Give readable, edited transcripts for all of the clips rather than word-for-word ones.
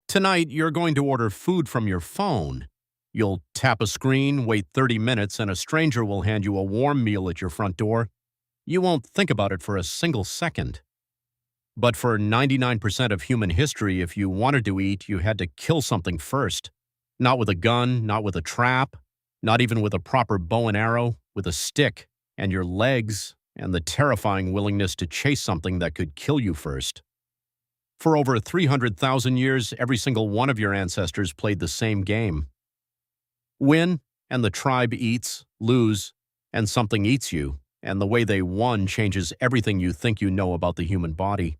Tonight, you're going to order food from your phone. You'll tap a screen, wait 30 minutes, and a stranger will hand you a warm meal at your front door. You won't think about it for a single second. But for 99% of human history, if you wanted to eat, you had to kill something first. Not with a gun, not with a trap, not even with a proper bow and arrow, with a stick, and your legs, and the terrifying willingness to chase something that could kill you first. For over 300,000 years, every single one of your ancestors played the same game. Win, and the tribe eats, lose, and something eats you, and the way they won changes everything you think you know about the human body.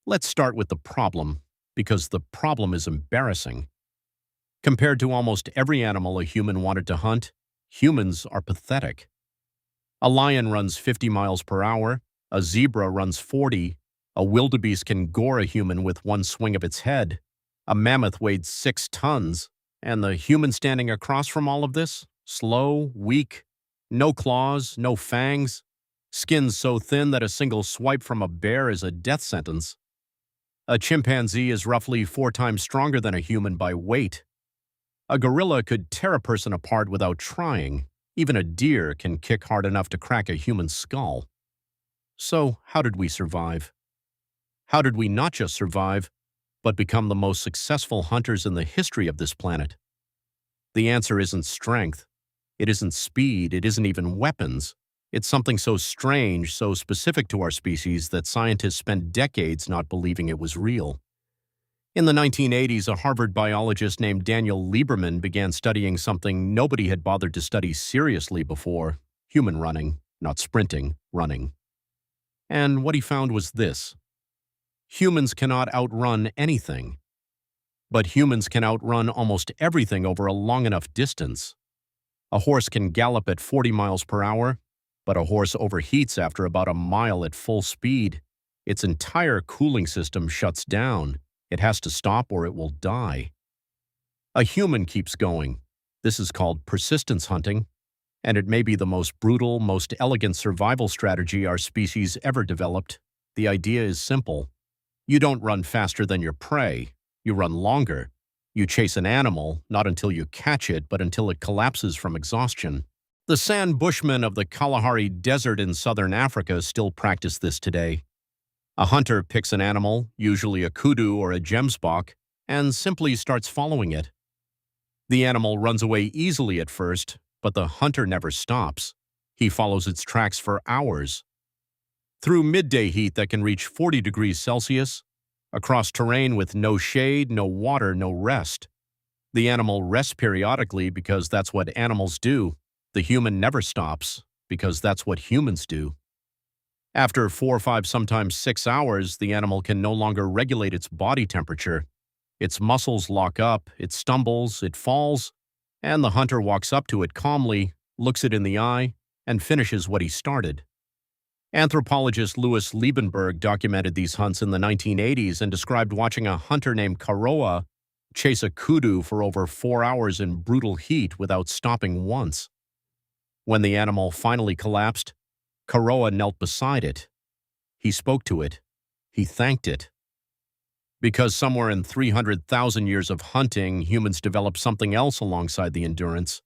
Let's start with the problem, because the problem is embarrassing. Compared to almost every animal a human wanted to hunt, humans are pathetic. A lion runs 50 miles per hour, a zebra runs 40, a wildebeest can gore a human with one swing of its head, a mammoth weighed 6 tons, and the human standing across from all of this, slow, weak, no claws, no fangs, skin so thin that a single swipe from a bear is a death sentence. A chimpanzee is roughly 4 times stronger than a human by weight. A gorilla could tear a person apart without trying. Even a deer can kick hard enough to crack a human skull. So, how did we survive? How did we not just survive, but become the most successful hunters in the history of this planet? The answer isn't strength. It isn't speed. It isn't even weapons. It's something so strange, so specific to our species that scientists spent decades not believing it was real. In the 1980s, a Harvard biologist named Daniel Lieberman began studying something nobody had bothered to study seriously before: human running, not sprinting, running. And what he found was this: humans cannot outrun anything. But humans can outrun almost everything over a long enough distance. A horse can gallop at 40 miles per hour, but a horse overheats after about a mile at full speed. Its entire cooling system shuts down. It has to stop or it will die. A human keeps going. This is called persistence hunting, and it may be the most brutal, most elegant survival strategy our species ever developed. The idea is simple. You don't run faster than your prey. You run longer. You chase an animal, not until you catch it, but until it collapses from exhaustion. The San Bushmen of the Kalahari Desert in southern Africa still practice this today. A hunter picks an animal, usually a kudu or a gemsbok, and simply starts following it. The animal runs away easily at first, but the hunter never stops. He follows its tracks for hours. Through midday heat that can reach 40 degrees Celsius, across terrain with no shade, no water, no rest. The animal rests periodically because that's what animals do. The human never stops because that's what humans do. After 4, 5, sometimes 6 hours, the animal can no longer regulate its body temperature. Its muscles lock up, it stumbles, it falls, and the hunter walks up to it calmly, looks it in the eye, and finishes what he started. Anthropologist Louis Liebenberg documented these hunts in the 1980s and described watching a hunter named Karoa chase a kudu for over 4 hours in brutal heat without stopping once. When the animal finally collapsed, Karoa knelt beside it. He spoke to it. He thanked it. Because somewhere in 300,000 years of hunting, humans developed something else alongside the endurance: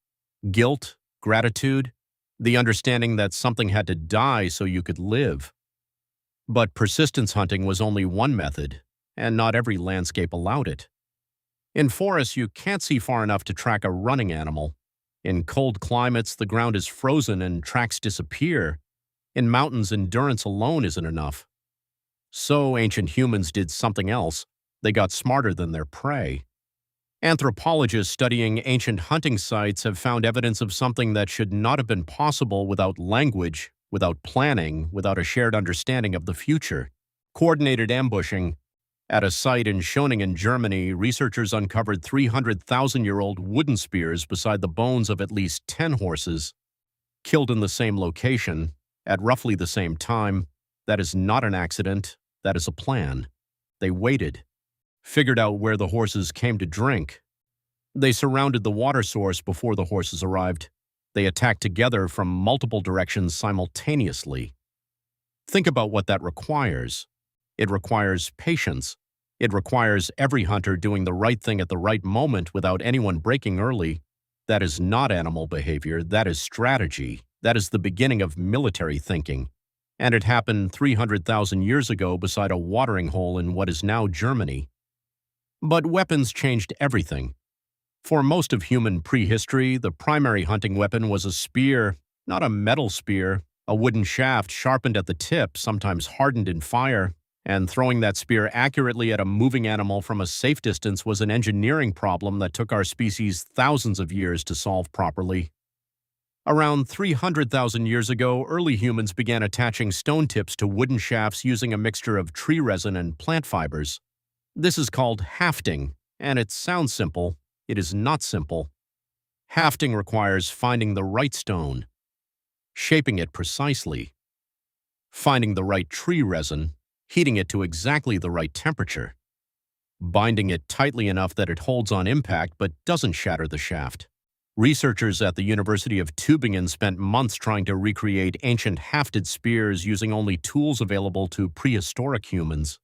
guilt, gratitude, the understanding that something had to die so you could live. But persistence hunting was only one method, and not every landscape allowed it. In forests, you can't see far enough to track a running animal. In cold climates, the ground is frozen and tracks disappear. In mountains, endurance alone isn't enough. So ancient humans did something else. They got smarter than their prey. Anthropologists studying ancient hunting sites have found evidence of something that should not have been possible without language, without planning, without a shared understanding of the future: coordinated ambushing. At a site in Schoningen, Germany, researchers uncovered 300,000-year-old wooden spears beside the bones of at least 10 horses, killed in the same location, at roughly the same time. That is not an accident. That is a plan. They waited, figured out where the horses came to drink. They surrounded the water source before the horses arrived. They attacked together from multiple directions simultaneously. Think about what that requires. It requires patience, It requires every hunter doing the right thing at the right moment without anyone breaking early. That is not animal behavior, that is strategy. That is the beginning of military thinking. And it happened 300,000 years ago beside a watering hole in what is now Germany. But weapons changed everything. For most of human prehistory, the primary hunting weapon was a spear, not a metal spear, a wooden shaft sharpened at the tip, sometimes hardened in fire, and throwing that spear accurately at a moving animal from a safe distance was an engineering problem that took our species thousands of years to solve properly. Around 300,000 years ago, early humans began attaching stone tips to wooden shafts using a mixture of tree resin and plant fibers. This is called hafting, and it sounds simple. It is not simple. Hafting requires finding the right stone, shaping it precisely, finding the right tree resin, heating it to exactly the right temperature, binding it tightly enough that it holds on impact but doesn't shatter the shaft. Researchers at the University of Tübingen spent months trying to recreate ancient hafted spears using only tools available to prehistoric humans.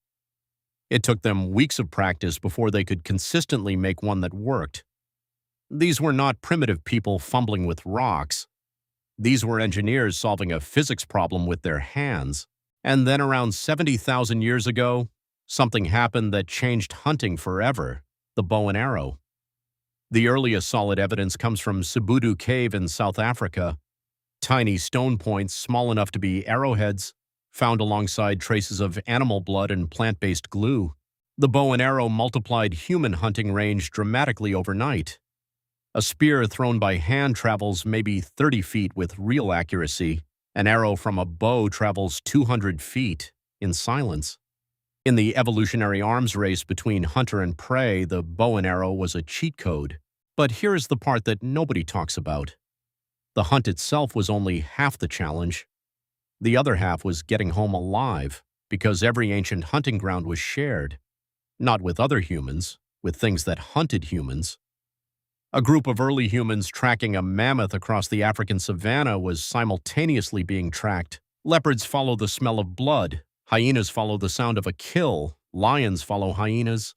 It took them weeks of practice before they could consistently make one that worked. These were not primitive people fumbling with rocks. These were engineers solving a physics problem with their hands. And then around 70,000 years ago, something happened that changed hunting forever: the bow and arrow. The earliest solid evidence comes from Sibudu Cave in South Africa. Tiny stone points, small enough to be arrowheads, found alongside traces of animal blood and plant-based glue. The bow and arrow multiplied human hunting range dramatically overnight. A spear thrown by hand travels maybe 30 feet with real accuracy. An arrow from a bow travels 200 feet in silence. In the evolutionary arms race between hunter and prey, the bow and arrow was a cheat code. But here is the part that nobody talks about. The hunt itself was only half the challenge. The other half was getting home alive, because every ancient hunting ground was shared. Not with other humans, with things that hunted humans. A group of early humans tracking a mammoth across the African savanna was simultaneously being tracked. Leopards follow the smell of blood. Hyenas follow the sound of a kill. Lions follow hyenas.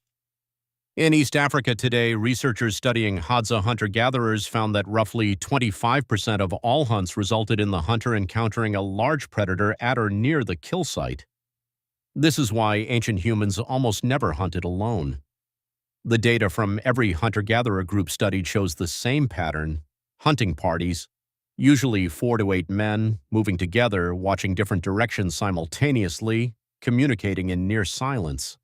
In East Africa today, researchers studying Hadza hunter-gatherers found that roughly 25% of all hunts resulted in the hunter encountering a large predator at or near the kill site. This is why ancient humans almost never hunted alone. The data from every hunter-gatherer group studied shows the same pattern: hunting parties, usually 4 to 8 men, moving together, watching different directions simultaneously, communicating in near silence.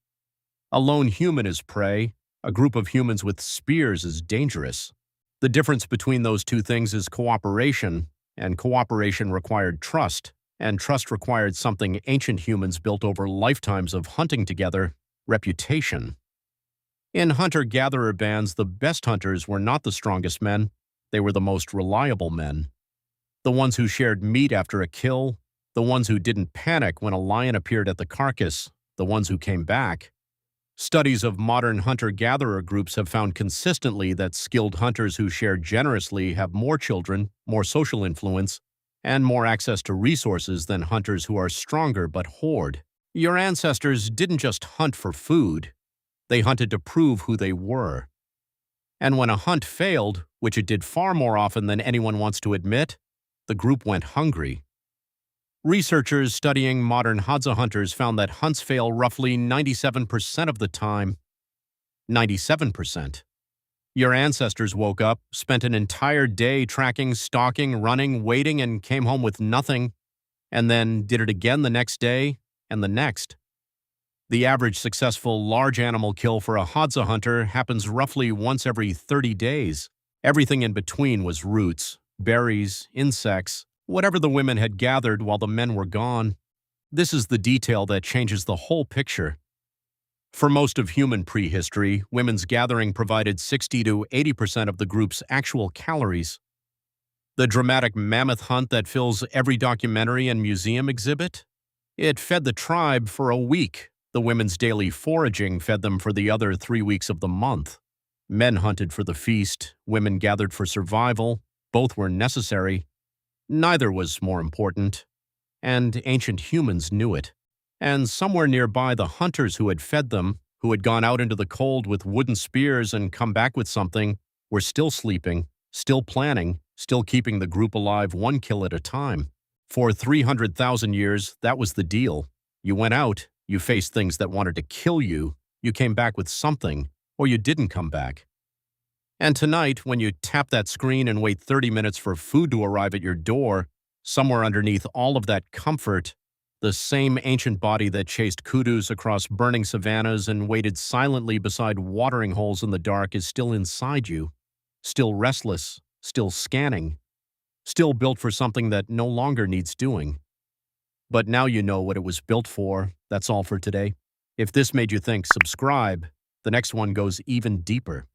A lone human is prey. A group of humans with spears is dangerous. The difference between those two things is cooperation, and cooperation required trust, and trust required something ancient humans built over lifetimes of hunting together: reputation. In hunter-gatherer bands, the best hunters were not the strongest men, they were the most reliable men. The ones who shared meat after a kill, the ones who didn't panic when a lion appeared at the carcass, the ones who came back. Studies of modern hunter-gatherer groups have found consistently that skilled hunters who share generously have more children, more social influence, and more access to resources than hunters who are stronger but hoard. Your ancestors didn't just hunt for food. They hunted to prove who they were. And when a hunt failed, which it did far more often than anyone wants to admit, the group went hungry. Researchers studying modern Hadza hunters found that hunts fail roughly 97% of the time. 97%. Your ancestors woke up, spent an entire day tracking, stalking, running, waiting, and came home with nothing, and then did it again the next day and the next. The average successful large animal kill for a Hadza hunter happens roughly once every 30 days. Everything in between was roots, berries, insects, whatever the women had gathered while the men were gone. This is the detail that changes the whole picture. For most of human prehistory, women's gathering provided 60 to 80% of the group's actual calories. The dramatic mammoth hunt that fills every documentary and museum exhibit? It fed the tribe for a week. The women's daily foraging fed them for the other 3 weeks of the month. Men hunted for the feast, women gathered for survival. Both were necessary. Neither was more important. And ancient humans knew it. And somewhere nearby, the hunters who had fed them, who had gone out into the cold with wooden spears and come back with something, were still sleeping, still planning, still keeping the group alive one kill at a time. For 300,000 years, that was the deal. You went out, you faced things that wanted to kill you, you came back with something, or you didn't come back. And tonight, when you tap that screen and wait 30 minutes for food to arrive at your door, somewhere underneath all of that comfort, the same ancient body that chased kudus across burning savannas and waited silently beside watering holes in the dark is still inside you, still restless, still scanning, still built for something that no longer needs doing. But now you know what it was built for. That's all for today. If this made you think, subscribe. The next one goes even deeper.